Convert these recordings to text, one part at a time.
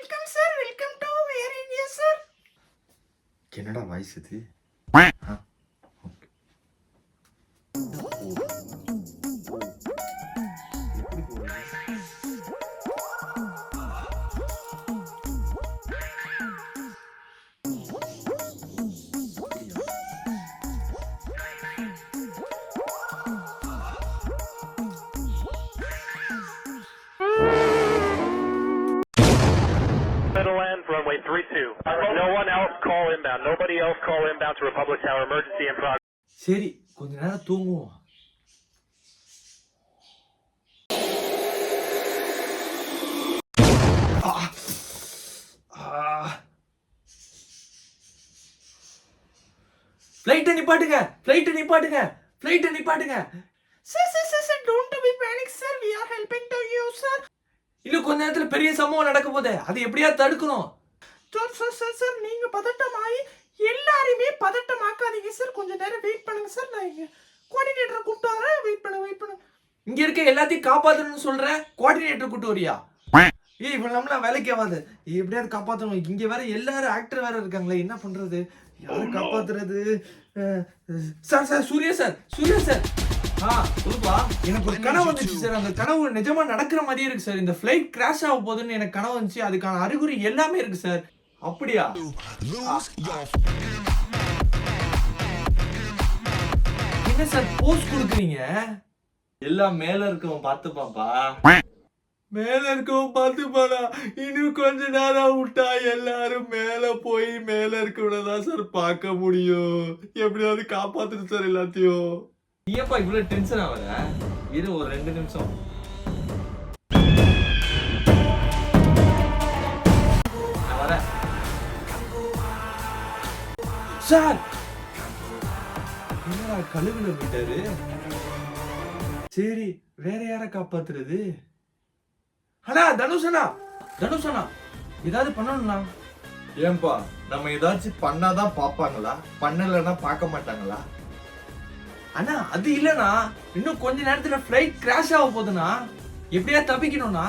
Welcome sir, welcome to air India sir. என்னடா voice இது? Middle end, runway 32. No one else call inbound. Nobody else call inbound to Republic Tower. Emergency in progress. சரி, கொஞ்ச நேரம் தூங்குவோம். Flight நிப்பாட்டுங்க, flight நிப்பாட்டுங்க, flight நிப்பாட்டுங்க. Sir, don't be panic sir. We are helping to you sir. இன்னும் கொஞ்ச நேரத்துல பெரிய சம்பவம் நடக்க போகுது. அது எப்படியா தடுக்கணும்? சார் நீங்க பதட்டமாயி எல்லாரையுமே பதட்டமாக்காதீங்க சார். கொஞ்ச நேரம் வெயிட் பண்ணுங்க சார். நான் இங்க கோஆர்டினேட்டரை கூப்பிட்டு வரேன். வெயிட் பண்ணுங்க. இங்க இருக்க எல்லாத்தையும் காப்பாத்தணும்னு சொல்ற, கோஆர்டினேட்டர் கூப்பிட்டு வரியா? ஏய், இவன் நம்மள வேலைக்கு ஆகாது. எப்படியாவது காப்பாத்தணும். இங்க வேற எல்லாரும் ஆக்டர் வேற இருக்காங்களே, என்ன பண்றது? யாரை காப்பாத்துறது? Sir Suriya sir. சொல்லுப்பா. எனக்கு ஒரு கனவு வந்துச்சு சார். அந்த கனவு நிஜமா நடக்கிற மாதிரியே இருக்கு சார். இந்த ஃளைட் கிராஷ் ஆக போகுதுன்னு எனக்கு கனவு வந்துச்சு. அதுக்கான அறிகுறி எல்லாமே இருக்கு சார். அப்படியா? என்ன சார் போஸ் கொடுக்குறீங்க? எல்லாம் மேல இருக்கவன் பார்த்துப்பாப்பா. மேல இருக்கவன் பார்த்துப்பானா? இன்னும் கொஞ்ச நேரம் விட்டா எல்லாரும் மேல போய் மேல இருக்கவனதான் சார் பார்க்க முடியும். எப்படியாவது காப்பாத்துட்டு சார் எல்லாத்தையும். ஏப்பா இவ்வளவு டென்ஷன் ஆகுற? இரு ஒரு 2 நிமிஷம். நான் வரேன் சார். என்னடா கழுகுல போயிட்டாரு? சரி, வேற யார காப்பாத்துறது? தனுஷனா ஏதாவது பண்ணணும்னா? ஏன்பா, நம்ம ஏதாச்சும் பண்ணாதான் பாப்பாங்களா? பண்ணலன்னா பார்க்க மாட்டாங்களா? அண்ணா அது இல்லனா, இன்னும் கொஞ்ச நேரத்துல ஃளைட் கிராஷ் ஆக போகுதுனா, எப்படியா தப்பிக்கணும்னா?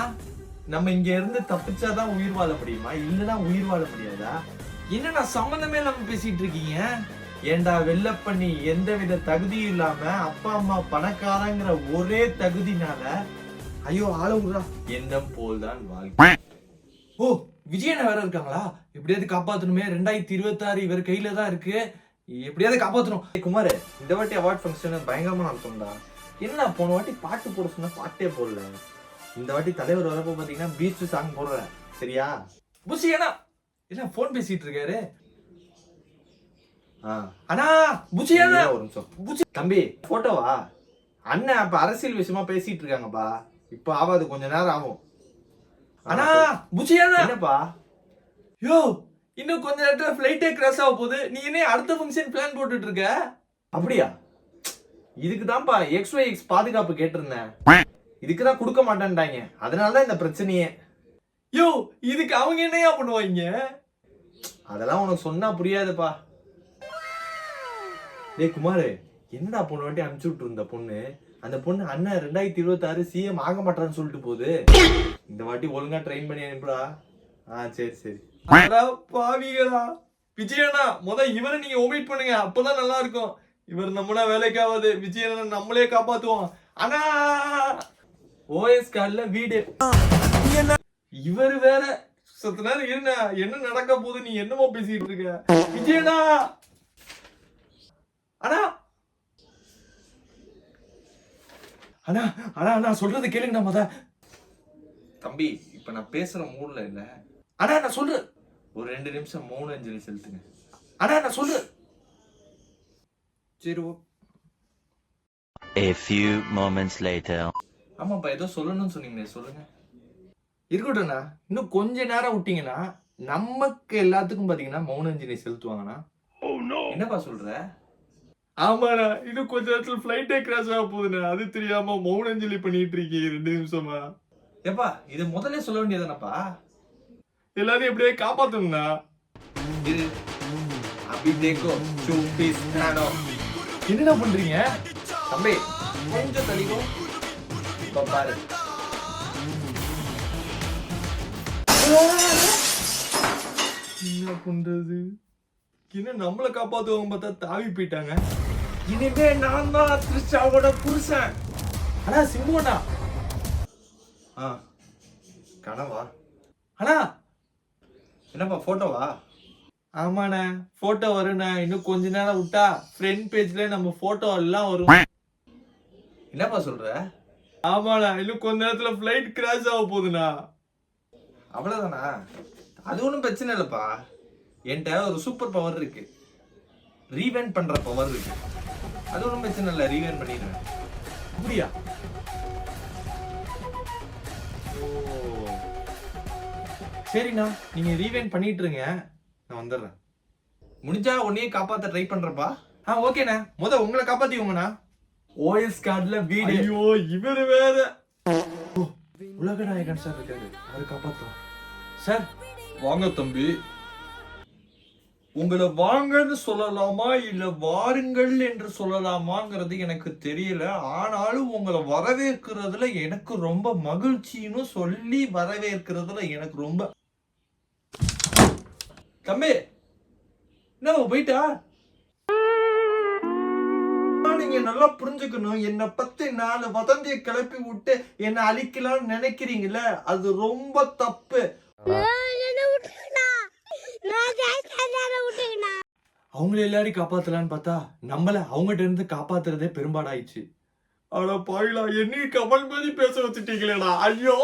நம்ம இங்க இருந்து தப்பிச்சாதான் உயிர் வாழ முடியுமா? இல்லனா உயிர் வாழ முடியாதா? என்னடா சம்பந்தமே இல்லாம பேசிட்டு இருக்கீங்க? ஏண்டா வெள்ளப்பண்ணி எந்தவித தகுதியும் இல்லாம அப்பா அம்மா பணக்காரங்கிற ஒரே தகுதினால, ஐயோ ஆள விடுறா, எண்ணம் போல்தான் வாழ்க்கை. ஓ, விஜயண்ணா வேற இருக்காங்களா? எப்படியாவது காப்பாத்தணுமே. 2026 இவர் கையில தான் இருக்கு. எப்படியாவது காப்பாத்தணும். குமார், இந்த வாட்டி அவார்ட் ஃபங்க்ஷன் பயங்கரமா நடத்தும்டா. என்ன போன வாட்டி பாட்டு போட சொன்னா பாட்டே போடல. இந்த வாட்டி தலைவர் வரப்போ பாத்தீங்கன்னா பீச் சாங் போடுறேன். சரியா? புஷியண்ணா என்ன போன் பேசிட்டு இருக்காரு? அண்ணா புஷியண்ணா ஒரு நிமிஷம். தம்பி போட்டோவா? அண்ணன் அப்ப அரசியல் விஷயமா பேசிட்டு இருக்காங்கப்பா. இப்ப ஆகாது, கொஞ்ச நேரம் ஆகும். அண்ணா புஷியண்ணா என்னப்பா? யோ, இன்னும் கொஞ்ச நேரத்துல ஃளைட்டே கிராஷ் ஆக போகுது. நீ என்ன அடுத்த ஃபங்க்ஷன் பிளான் போட்டுட்டு இருக்க? அப்படியா? இதுக்கு தான்ப்பா XYX பாதுகாப்பு கேட்டிருந்தேன். இதுக்கு தான் கொடுக்க மாட்டேன்டாங்க. அதனாலதான் இந்த பிரச்சனையே. யோ, இதுக்கு அவங்க என்னையா பண்ணுவாங்க? அதெல்லாம் உனக்கு சொன்னா புரியாதுப்பா. டேய் குமார், என்னடா போன வாட்டி அனுப்பிச்சு விட்டு இருந்த பொண்ணு? அந்த பொண்ணு அண்ணன் 2026 CM ஆக மாட்டான்னு சொல்லிட்டு போகுது. இந்த வாட்டி ஒழுங்கா ட்ரெயின் பண்ணி அனுப்புடா. சரி. பாவிகளா, விஜயண்ணா இவரை நீங்க ஒமிட் பண்ணுங்க. அப்பதான் நல்லா இருக்கும். இவர் நம்மளா வேலைக்காவது. விஜயண்ணா நம்மளே காப்பாத்துவோம். ஆனா OS கார்டுல வீடு. இவர் வேற சத்த நேரம் இருந்த என்ன நடக்க போகுது? நீ என்னமோ பேசிட்டு இருக்க விஜயண்ணா? அண்ணா சொல்றது கேளுங்க. தம்பி, இப்ப நான் பேசுற மூட்ல இல்ல. அண்ணா நான் சொல்லு. ஒரு 2 நிமிஷம் மௌன அஞ்சலி செலுத்துங்க. அண்ணா நான் சொல்லு. சரி. A few moments later. ஆமாப்பா, ஏதோ சொல்லணும்னு சொன்னீங்களே, சொல்லுங்க. இருக்கட்டும்ண்ணா, இன்னும் கொஞ்ச நேரம் விட்டீங்கன்னா நமக்கு எல்லாத்துக்கும் பாத்தீங்கன்னா மௌன அஞ்சலி செலுத்துவாங்கண்ணா. என்னப்பா சொல்ற? ஆமாண்ணா, இன்னும் கொஞ்ச நேரத்துல ஃளைட்டே கிராஷ் ஆக போகுதுண்ணா. அது தெரியாம மௌன அஞ்சலி பண்ணிட்டு இருக்கீங்க 2 நிமிஷமா. ஏப்பா, இது முதல்ல சொல்ல வேண்டியதானப்பா? எல்லாரையும் எப்படியே காப்பாத்தணும்னா. என்னடா பண்றீங்க? தம்பி கொஞ்சம் தள்ளிக்கோ. பாரு என்ன பண்றது? என்ன நம்மள காப்பாத்துவாங்க பார்த்தா தாவி போயிட்டாங்க. இனிமே நான் தான் த்ரிஷாவோட புருஷன். அண்ணா சிம்புண்ணா. கனவா? அண்ணா என்னப்பா போட்டோவா? ஆமாண்ணே போட்டோ வருண்ணே. இன்னும் கொஞ்ச நேரம் விட்டா ஃப்ரண்ட் பேஜ்ல நம்ம போட்டோ எல்லாம் வரும். என்னப்பா சொல்ற? ஆமாண்ணா இன்னும் கொஞ்ச நேரத்துல ஃபிளைட் கிராஷ் ஆக போகுதுண்ணா. அவ்வளவுதானா? அது ஒன்றும் பிரச்சனை இல்லைப்பா. என்கிட்ட ஒரு சூப்பர் பவர் இருக்கு. ரீவைண்ட் பண்ற பவர் இருக்கு. அது ஒன்றும் பிரச்சனை இல்லை, ரீவைண்ட் பண்ணிடுவேன். அப்படியா? சரிண்ணா நீங்க ரீவைண்ட் பண்ணிட்டு இருங்க, நான் வந்துடுறேன். முடிஞ்சா உன்னையே காப்பாத்த ட்ரை பண்றப்பா. ஓகேண்ணா. உங்களை காப்பாத்திக்கோங்கண்ணா. ஓஎஸ் கார்டுல வீடு. ஐயோ இவரு வேற. உலக நாயகன் சார் இருக்காரு, அவரை காப்பாத்துவோம். சார் வாங்க தம்பி. உங்களை வாங்கன்னு சொல்லலாமா இல்ல வாருங்கள் என்று சொல்லலாமாங்கிறது எனக்கு தெரியல. ஆனாலும் உங்களை வரவேற்கிறதுல எனக்கு ரொம்ப மகிழ்ச்சின்னு சொல்லி வரவேற்கிறதுல எனக்கு ரொம்ப. தம்பி என்ன போயிட்டா? நீங்க நல்லா புரிஞ்சுக்கணும், என்னை பத்தி 4 வதந்தியை கிளப்பி விட்டு என்னை அழிக்கலாம்னு நினைக்கிறீங்கல்ல, அது ரொம்ப தப்பு. அவங்கள எல்லாரையும் காப்பாத்தலான்னு பார்த்தா நம்மள அவங்ககிட்ட இருந்து காப்பாத்துறதே பெரும்பாடாயிடுச்சு. ஆனா பாயிலா என்னையும் கமல் மாதிரி பேச வச்சுட்டீங்களேடா. ஐயோ.